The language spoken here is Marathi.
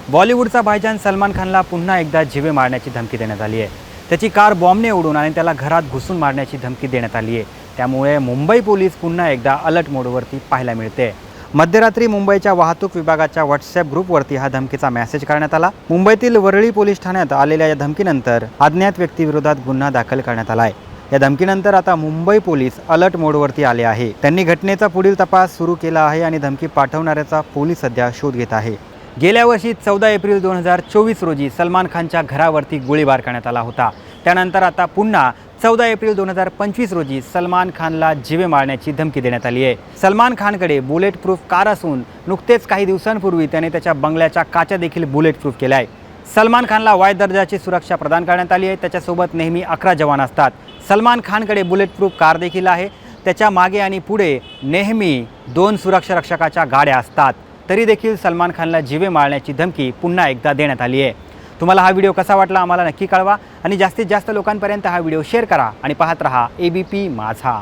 बॉलिवूडचा भाईजान सलमान खानला पुन्हा एकदा जीवे मारण्याची धमकी देण्यात आली आहे। त्याची कार बॉम्बने उडवून आणि त्याला घरात घुसून मारण्याची धमकी देण्यात आली आहे। त्यामुळे मुंबई पोलीस पुन्हा एकदा अलर्ट मोडवरती पाहायला मिळते। मध्यरात्री मुंबईच्या वाहतूक विभागाच्या व्हॉट्सॲप ग्रुपवरती हा धमकीचा मेसेज करण्यात आला। मुंबईतील वरळी पोलीस ठाण्यात आलेल्या या धमकीनंतर अज्ञात व्यक्तीविरोधात गुन्हा दाखल करण्यात आला आहे। या धमकीनंतर आता मुंबई पोलीस अलर्ट मोडवरती आले आहे। त्यांनी घटनेचा पुढील तपास सुरू केला आहे आणि धमकी पाठवणाऱ्याचा पोलीस सध्या शोध घेत आहे। गेल्या वर्षी 14 एप्रिल 2024 रोजी सलमान खानच्या घरावरती गोळीबार करण्यात आला होता। त्यानंतर आता पुन्हा 14 एप्रिल 2025 रोजी सलमान खानला जीवे मारण्याची धमकी देण्यात आली आहे। सलमान खानकडे बुलेट प्रूफ कार असून नुकतेच काही दिवसांपूर्वी त्याने त्याच्या बंगल्याच्या काचा देखील बुलेट प्रूफ केल्या आहे। सलमान खानला वाय दर्जाची सुरक्षा प्रदान करण्यात आली आहे। त्याच्यासोबत नेहमी 11 जवान असतात। सलमान खानकडे बुलेट प्रूफ कार देखील आहे। त्याच्या मागे आणि पुढे नेहमी 2 सुरक्षा रक्षकाच्या गाड्या असतात। तरी देखील सलमान खानला जीवे मारण्याची धमकी पुन्हा एकदा देण्यात आली आहे। तुम्हाला हा व्हिडिओ कसा वाटला आम्हाला नक्की कळवा आणि जास्तीत जास्त लोकांपर्यंत हा व्हिडिओ शेअर करा आणि पाहत रहा ABP माझा।